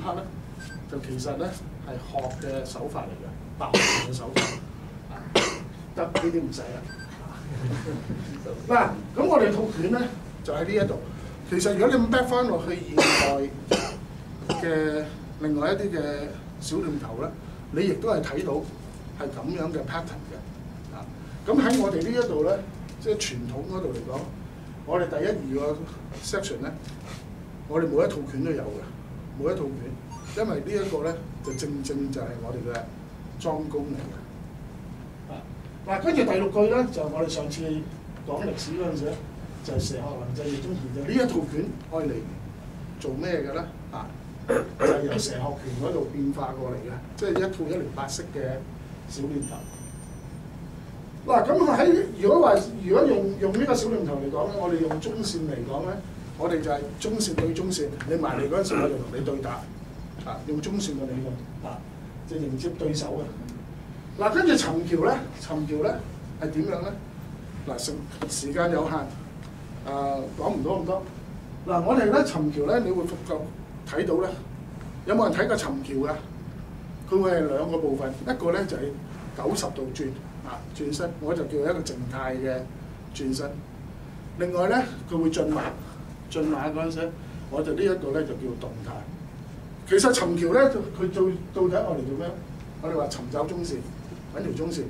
part 咧，就其實咧係學嘅手法嚟嘅。白嘅手法，得呢啲唔使啦。嗱，咁我哋套拳咧就喺呢一度。其實如果你 back 翻落去現代嘅另外一啲嘅小念頭咧，你亦都係睇到係咁樣嘅 pattern 嘅。啊，咁喺我哋呢一度咧，即係傳統嗰度嚟講，我哋第1、2個 section 咧，我哋每一套拳都有嘅，每一套拳，因為呢一個咧就正就係我哋嘅裝功嚟嘅。嗱，跟住第6句咧，就係我哋上次講歷史嗰陣時咧，就係蛇學能制易中拳，就呢一套拳愛嚟做咩嘅咧？就係由蛇學拳嗰度變化過嚟嘅，即係一套108式嘅小念頭。嗱，咁如果用呢個小念頭嚟講咧，我哋用中線嚟講咧，我哋就係中線對中線，你埋嚟嗰陣時，我就同你對打，用中線嘅理論，就迎接對手嘅。嗱，跟住尋橋咧係點樣咧？嗱，時間有限，講唔到咁多。嗱，我哋咧尋橋咧，你會睇到咧，有冇人睇過尋橋㗎？佢會係兩個部分，一個咧就係90度轉身，我就叫一個靜態嘅轉身。另外咧，佢會進馬嗰陣時，我就呢一個咧就叫動態。其實尋橋咧，佢到底我哋做咩？我哋話尋找中線，揾條中線。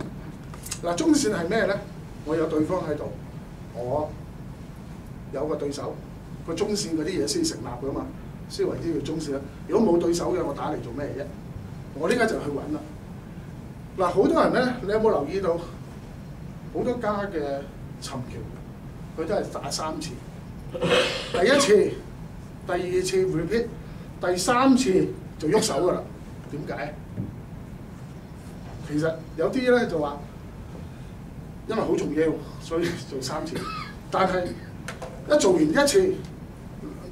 嗱，中線係咩咧？我有對方喺度，我有個對手，個中線嗰啲嘢先成立噶嘛，先為之叫中線啦。如果冇對手嘅，我打嚟做咩啫？我呢家就去揾啦。嗱，好多人咧，你有冇留意到好多家嘅尋橋，佢都係打3次，第一次、第二次 repeat， 第3次就喐手噶啦。點解？其實有啲咧就話，因為好重要，所以做3次。但係一做完一次，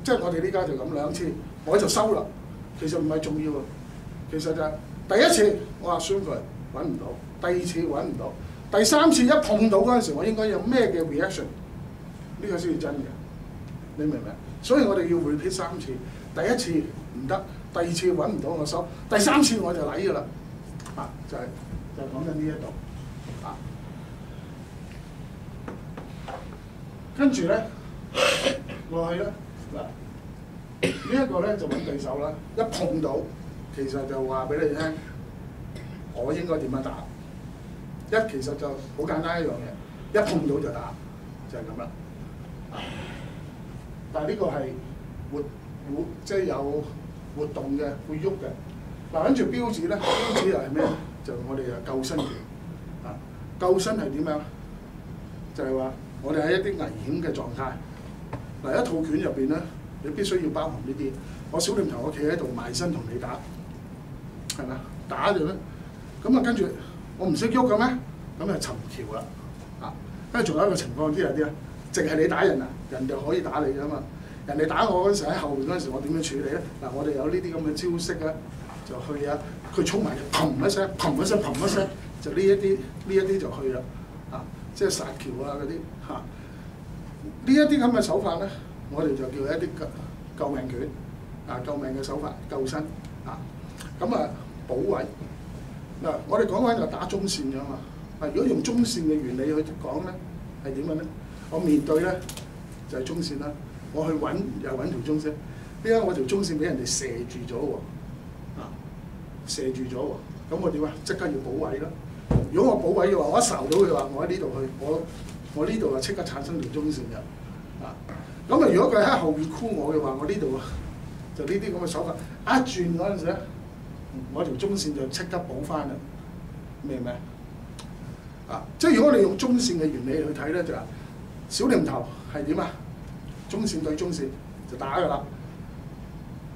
即係我哋呢家就咁2次，我就收啦。其實唔係重要啊，其實就係第一次我話酸佢揾唔到，第二次揾唔到，第3次一碰到嗰陣時，我應該有咩嘅 reaction？ 呢個先係真嘅，你明唔明？所以我哋要 repeat 3次，第一次唔得，第二次揾唔到我收，第3次我就嚟㗎啦。就講緊呢一度。跟住咧落去咧，嗱呢一個咧就揾對手啦。一碰到，其實就話俾你聽，我應該點樣打？其實就好簡單一樣嘢，一碰到就打，就係咁啦。但係呢個係即係有活動嘅，會喐嘅。嗱，跟住標誌咧，標誌又係咩？就我哋嘅救生員。救生係點樣？就係話我哋喺一啲危險嘅狀態。嗱，一套拳入邊咧，你必須要包含呢啲。我小念頭，我企喺度埋身同你打，係咪？打咗咧，咁跟住我唔識喐嘅咩？咁就尋橋啦。跟住仲有一個情況之下啲啊，淨係你打人啊，人哋可以打你㗎嘛。人哋打我嗰陣時喺後邊嗰陣時，我點樣處理咧？嗱，我哋有呢啲咁嘅招式啊，就去啊，佢衝埋嚟，砰一聲，砰一聲，砰一聲，就呢一啲就去啦。即係殺橋啊嗰啲嚇，呢一啲咁嘅手法咧，我哋就叫一啲救命拳救命嘅手法，救身咁保位。嗱，我哋講緊就打中線㗎嘛。如果用中線嘅原理去講咧，係點樣咧？我面對咧就係中線啦，我去揾又揾條中線。呢家我條中線俾人哋射住咗喎，射住咗喎，咁我點啊？即刻要保位啦。如果我保位嘅話，我一睄到佢話，我喺呢度去，我呢度啊即刻產生條中線嘅。咁如果佢喺後邊箍我嘅話，我呢度就呢啲咁嘅手法，一轉嗰陣時咧，我條中線就即刻補翻啦，明唔明？即係如果我哋用中線嘅原理去睇咧，就係小念頭係點啊？中線對中線就打㗎啦。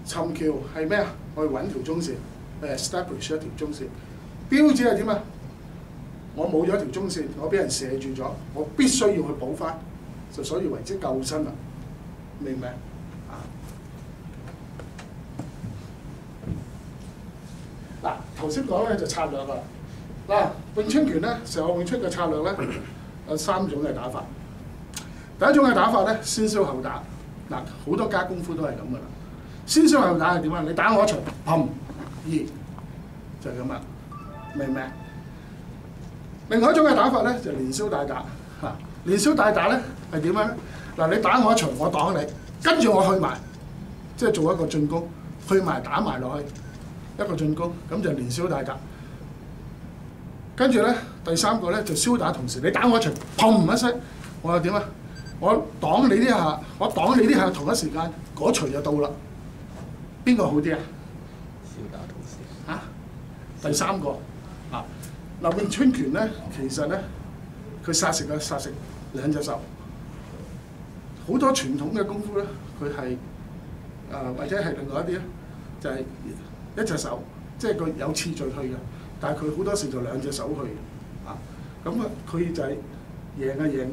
尋橋係咩啊？我哋揾條中線，establish 一條中線。標誌係點啊？我冇咗條中線，我俾人射住咗，我必須要去補翻，就所以為之救身啦，明唔明？嗱，頭先講咧就策略啦。嗱，詠春拳咧，成個詠春嘅策略咧有3種嘅打法。第一種嘅打法咧，先燒後打。嗱，好多家功夫都係咁噶啦。先燒後打係點啊？你打我一錘，砰，2就係咁啦，明唔明？另外一種嘅打法咧就連燒帶打。連燒帶打咧係點樣咧？嗱，你打我一錘，我擋你，跟住我去埋，即係做一個進攻，去埋打埋落去，一個進攻，咁就連燒帶打。跟住咧，第3個咧就燒打同時，你打我一錘，砰一聲，我又點啊？我擋你呢下，我擋你呢下，同一時間嗰錘就到啦。邊個好啲啊？燒打同時。第3個嗱，詠春拳咧，其實咧佢殺食2隻手，好多傳統嘅功夫咧，佢係或者係另外一啲咧，就係一隻手，即係佢有次序去嘅，但係佢好多時就兩隻手去嘅，咁啊佢就係贏，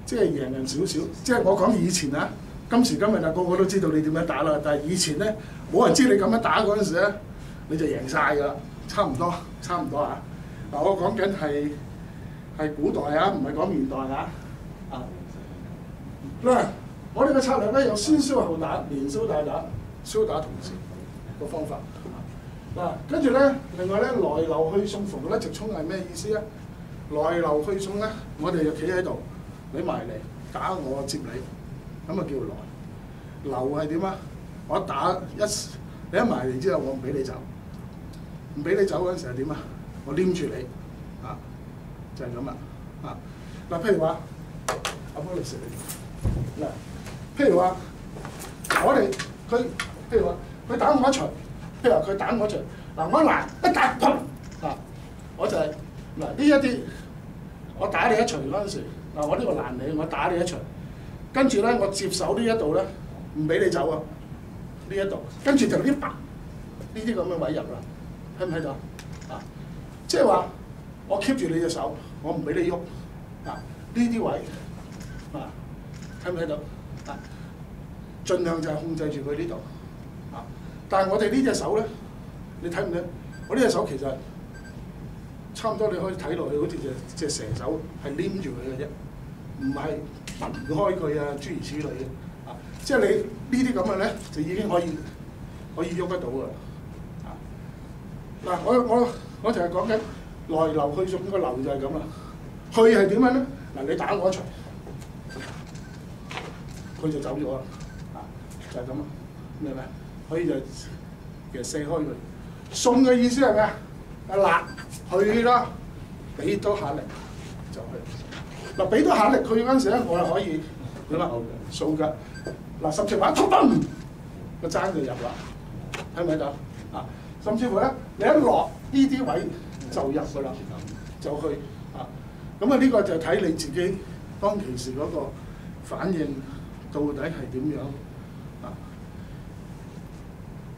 即係贏人少少。即係我講以前啊，今時今日啊個個都知道你點樣打啦，但係以前咧冇人知你咁樣打嗰陣時咧，你就贏晒㗎啦，差唔多啊！嗱，我講緊係古代啊，唔係講現代啊。嗱，我哋嘅策略咧有先燒後打，連燒帶打，燒打同時個方法。嗱，跟住咧，另外咧來流去送逢咧直衝係咩意思咧？來流去送咧，我哋就企喺度，你埋嚟打我接你，咁啊叫來。流係點啊？我打你一埋嚟之後，我唔俾你走，唔俾你走嗰陣時係點啊？我黏住你，就係咁啦，嗱，譬如話，阿波利士你，嗱，譬如話，譬如話佢打我一錘，譬如話佢打我一錘，嗱我一攔一打砰，我就係嗱呢一啲，我打你一錘嗰陣時，嗱我呢個攔你，我打你一錘，跟住咧我接手呢一度咧，唔俾你走啊，呢一度，跟住就呢啲咁嘅位入啦，睇唔睇到啊？即係話我 keep 住你隻手，我唔俾你喐，呢啲位睇唔睇到啊？盡量就係控制住佢呢度但係我哋呢隻手咧，你睇唔睇？我呢隻手其實差唔多，你可以睇落去好似隻蛇手係黏住佢嘅啫，唔係離開佢啊，諸如此類嘅即係你呢啲咁嘅咧，就已經可以喐得到㗎啦我就係講緊來流去送，個流就係咁啦。去係點樣咧？嗱，你打我一錘，佢就走咗啦，就係咁啦，明唔明？可以就其實射開佢。送嘅意思係咩啊？辣去啦，俾多下力就去。嗱，俾多下力佢嗰陣時咧，我係可以點啊？掃㗎。嗱，甚至話突嘣個踭就入啦，睇唔睇到甚至乎咧，你一落呢啲位就入㗎啦，就去咁啊！呢個就睇你自己當其時嗰個反應到底係點樣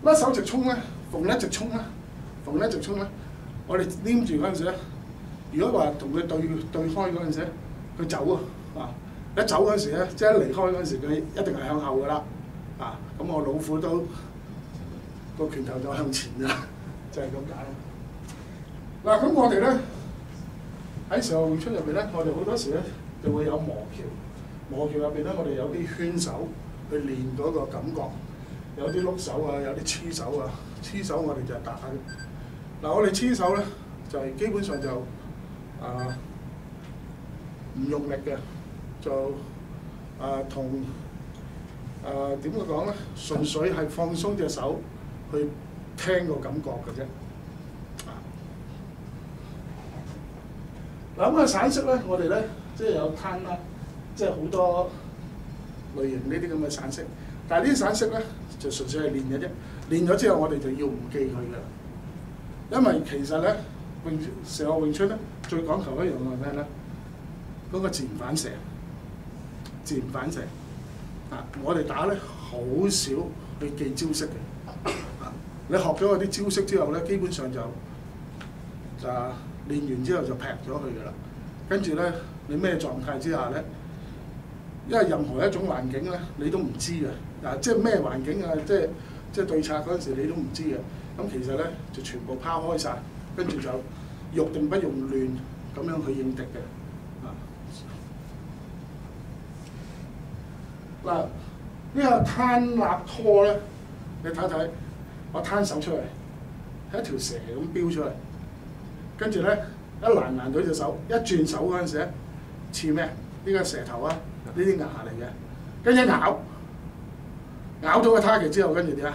甩手直衝咧，逢一直衝咧，我哋黏住嗰陣時咧，如果話同佢對開嗰陣時咧，佢走一走嗰陣時咧，即係一離開嗰陣時，佢一定係向後㗎啦咁我老虎都個拳頭就向前㗎，就係咁解啦。咁我哋咧喺時候會出入邊咧，我哋好多時咧就會有磨橋，磨橋入邊咧，我哋有啲圈手去練嗰個感覺，有啲碌手啊，有啲黐手啊，黐手我哋就係打嘅。我哋黐手咧就係基本上就唔用力嘅，就同點樣講咧？純粹係放鬆隻手去聽個感覺嘅啫。咁嘅散式咧，我哋咧即係有攤啦，即係好多類型呢啲咁嘅散式。但係呢啲散式咧就純粹係練嘅啫。練咗之後，我哋就要唔記佢㗎啦。因為其實咧成個詠春咧最講求一樣係咩咧？嗰個自然反射。我哋打咧好少去記招式嘅。你學咗嗰啲招式之後咧，基本上就練完之後就劈咗佢㗎啦。跟住咧，你咩狀態之下咧？因為任何一種環境咧，你都唔知嘅。即係咩環境啊？即係對策嗰陣時，你都唔知嘅。咁其實咧就全部拋開晒，跟住就用定不用亂咁樣去應敵嘅。呢個攤立拖咧，你睇睇，我攤手出嚟，係一條蛇咁飆出嚟，跟住咧一攔到隻手，一轉手嗰陣時咧，似咩？呢個蛇頭啊，呢啲牙嚟嘅，跟住咬到個 target 之後，跟住點啊？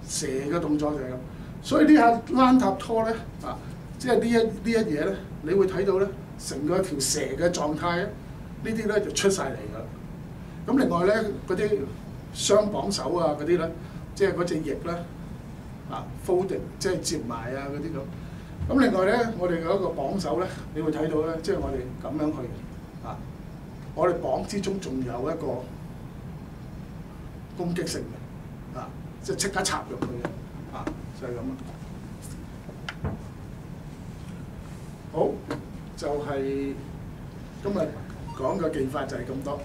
蛇嘅動作就係咁，所以呢下攬塔拖咧即係呢一嘢咧，你會睇到咧，成個條蛇嘅狀態咧。呢啲咧就出晒嚟㗎。咁另外咧，嗰啲雙綁手啊嗰啲咧，即係嗰隻翼咧folding 即係接埋啊嗰啲咁。咁另外咧，我哋嗰個綁手咧，你會睇到咧，即係我哋咁樣去我哋綁之中仲有一個攻擊性嘅，即係即刻插入去嘅，就係咁啊。好，就係今日講嘅技法就係咁多。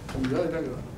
同咗就得㗎啦。